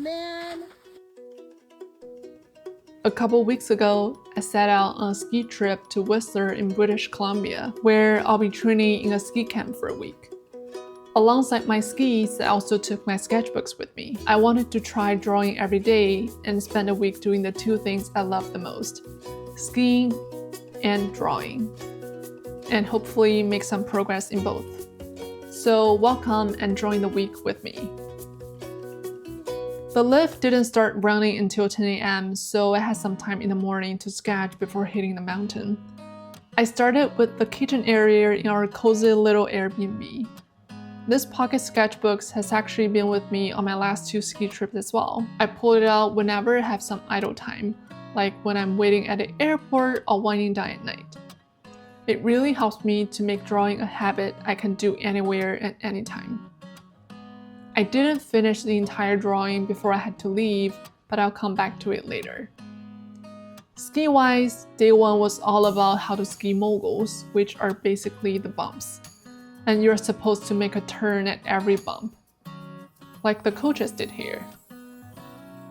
man. A couple weeks ago, I set out on a ski trip to Whistler in British Columbia, where I'll be training in a ski camp for a week. Alongside my skis, I also took my sketchbooks with me. I wanted to try drawing every day and spend a week doing the two things I love the most: skiing and drawing, and hopefully make some progress in both. So welcome and join the week with me. The lift didn't start running until 10 a.m., so I had some time in the morning to sketch before hitting the mountain. I started with the kitchen area in our cozy little Airbnb. This pocket sketchbook has actually been with me on my last 2 ski trips as well. I pull it out whenever I have some idle time, like when I'm waiting at the airport or winding down at night. It really helps me to make drawing a habit I can do anywhere at any time. I didn't finish the entire drawing before I had to leave, but I'll come back to it later. Ski-wise, day 1 was all about how to ski moguls, which are basically the bumps. And you're supposed to make a turn at every bump, like the coaches did here.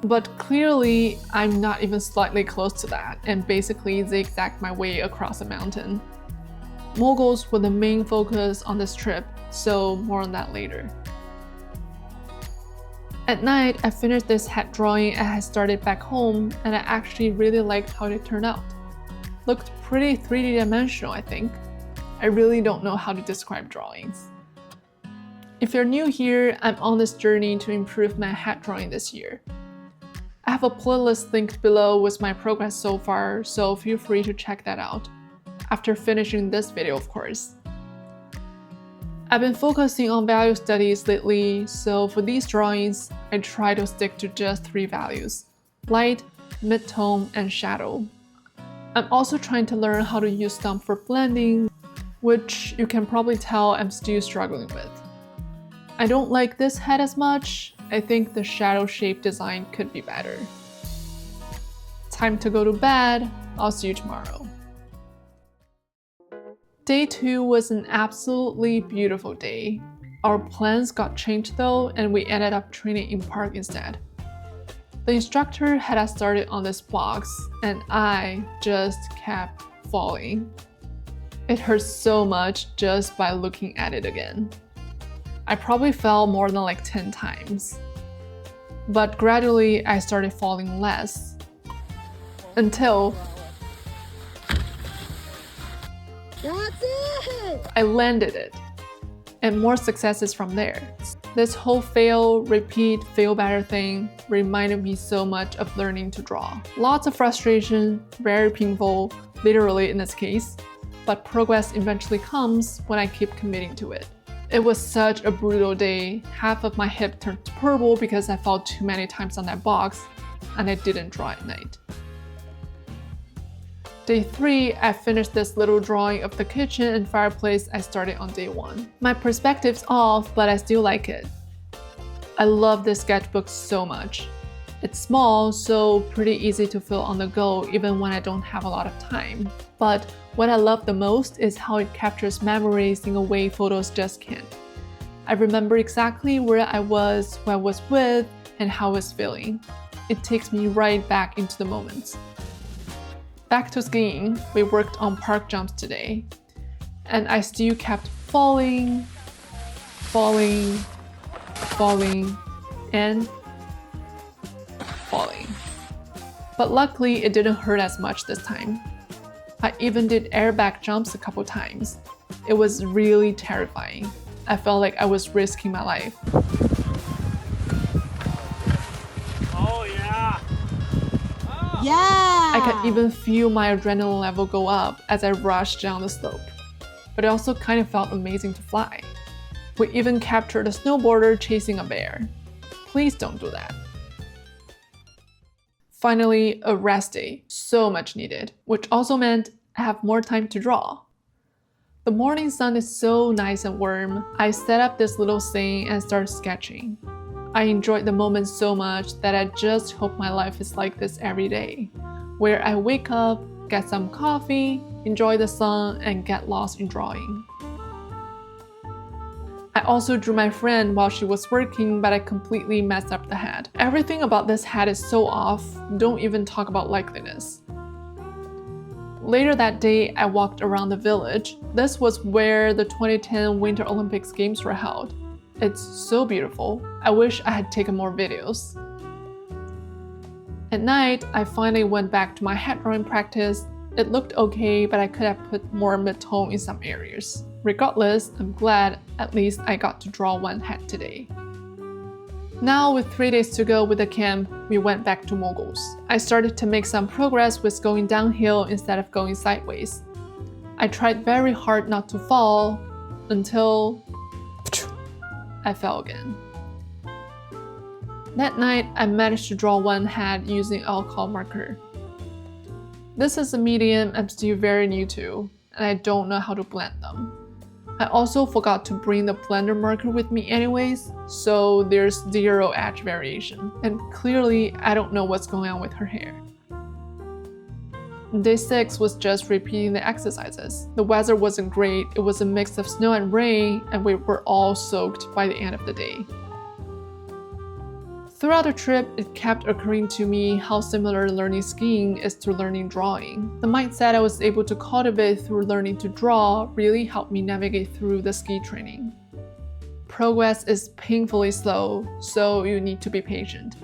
But clearly, I'm not even slightly close to that, and basically zigzagged my way across the mountain. Moguls were the main focus on this trip, so more on that later. At night, I finished this hat drawing I had started back home, and I actually really liked how it turned out. Looked pretty 3D dimensional, I think. I really don't know how to describe drawings. If you're new here, I'm on this journey to improve my hat drawing this year. I have a playlist linked below with my progress so far, so feel free to check that out. After finishing this video, of course. I've been focusing on value studies lately, so for these drawings, I try to stick to just 3 values: light, mid-tone, and shadow. I'm also trying to learn how to use stump for blending, which you can probably tell I'm still struggling with. I don't like this head as much. I think the shadow shape design could be better. Time to go to bed. I'll see you tomorrow. Day 2 was an absolutely beautiful day. Our plans got changed though, and we ended up training in park instead. The instructor had us started on this box, and I just kept falling. It hurts so much just by looking at it again. I probably fell more than like 10 times. But gradually I started falling less. Until That's it! I landed it. And more successes from there. This whole fail, repeat, fail better thing reminded me so much of learning to draw. Lots of frustration, very painful, literally in this case. But progress eventually comes when I keep committing to it. It was such a brutal day. Half of my hip turned purple because I fell too many times on that box, and I didn't draw at night. Day 3, I finished this little drawing of the kitchen and fireplace I started on day 1. My perspective's off, but I still like it. I love this sketchbook so much. It's small, so pretty easy to fill on the go even when I don't have a lot of time. But what I love the most is how it captures memories in a way photos just can't. I remember exactly where I was, who I was with, and how I was feeling. It takes me right back into the moments. Back to skiing, we worked on park jumps today. And I still kept falling, and falling. But luckily, it didn't hurt as much this time. I even did airbag jumps a couple times. It was really terrifying. I felt like I was risking my life. Oh yeah! Yeah! I could even feel my adrenaline level go up as I rushed down the slope. But it also kind of felt amazing to fly. We even captured a snowboarder chasing a bear. Please don't do that. Finally, a rest day, so much needed, which also meant I have more time to draw. The morning sun is so nice and warm. I set up this little thing and started sketching. I enjoyed the moment so much that I just hope my life is like this every day, where I wake up, get some coffee, enjoy the sun, and get lost in drawing. I also drew my friend while she was working, but I completely messed up the hat. Everything about this hat is so off, don't even talk about likeliness. Later that day, I walked around the village. This was where the 2010 Winter Olympics Games were held. It's so beautiful. I wish I had taken more videos. At night, I finally went back to my hat drawing practice. It looked okay, but I could have put more mid-tone in some areas. Regardless, I'm glad at least I got to draw one hat today. Now, with 3 days to go with the camp, we went back to moguls. I started to make some progress with going downhill instead of going sideways. I tried very hard not to fall until I fell again. That night, I managed to draw one hat using alcohol marker. This is a medium I'm still very new to, and I don't know how to blend them. I also forgot to bring the blender marker with me anyways, so there's zero edge variation. And clearly, I don't know what's going on with her hair. Day 6 was just repeating the exercises. The weather wasn't great, it was a mix of snow and rain, and we were all soaked by the end of the day. Throughout the trip, it kept occurring to me how similar learning skiing is to learning drawing. The mindset I was able to cultivate through learning to draw really helped me navigate through the ski training. Progress is painfully slow, so you need to be patient.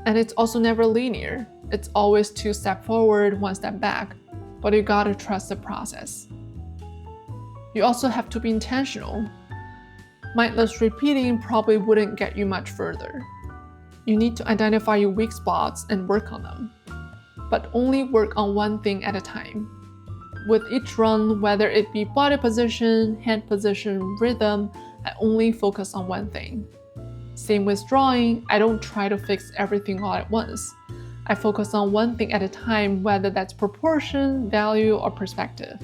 And it's also never linear. It's always 2 steps forward, 1 step back, but you gotta trust the process. You also have to be intentional. Mindless repeating probably wouldn't get you much further. You need to identify your weak spots and work on them, but only work on one thing at a time. With each run, whether it be body position, hand position, rhythm, I only focus on one thing. Same with drawing, I don't try to fix everything all at once. I focus on one thing at a time, whether that's proportion, value, or perspective.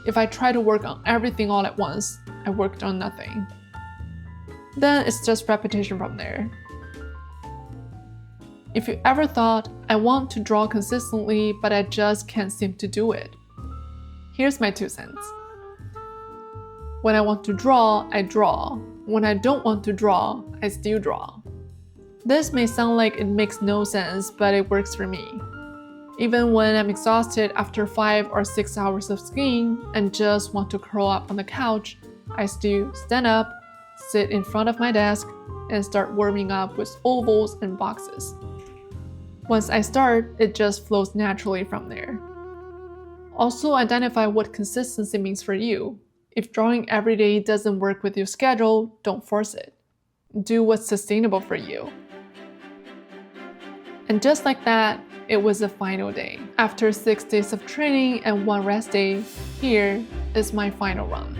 If I try to work on everything all at once, I worked on nothing. Then it's just repetition from there. If you ever thought, I want to draw consistently, but I just can't seem to do it. Here's my 2 cents. When I want to draw, I draw. When I don't want to draw, I still draw. This may sound like it makes no sense, but it works for me. Even when I'm exhausted after 5 or 6 hours of skiing and just want to curl up on the couch, I still stand up, sit in front of my desk, and start warming up with ovals and boxes. Once I start, it just flows naturally from there. Also identify what consistency means for you. If drawing every day doesn't work with your schedule, don't force it. Do what's sustainable for you. And just like that, it was the final day. After 6 days of training and 1 rest day, here is my final run.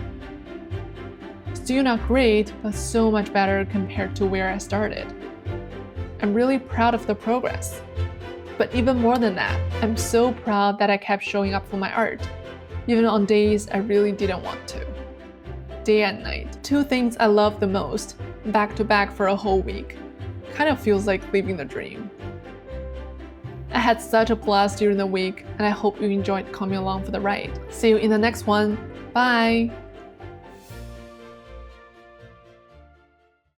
Still not great, but so much better compared to where I started. I'm really proud of the progress. But even more than that, I'm so proud that I kept showing up for my art, even on days I really didn't want to. Day and night, 2 things I love the most, back to back for a whole week. Kind of feels like living the dream. I had such a blast during the week, and I hope you enjoyed coming along for the ride. See you in the next one. Bye!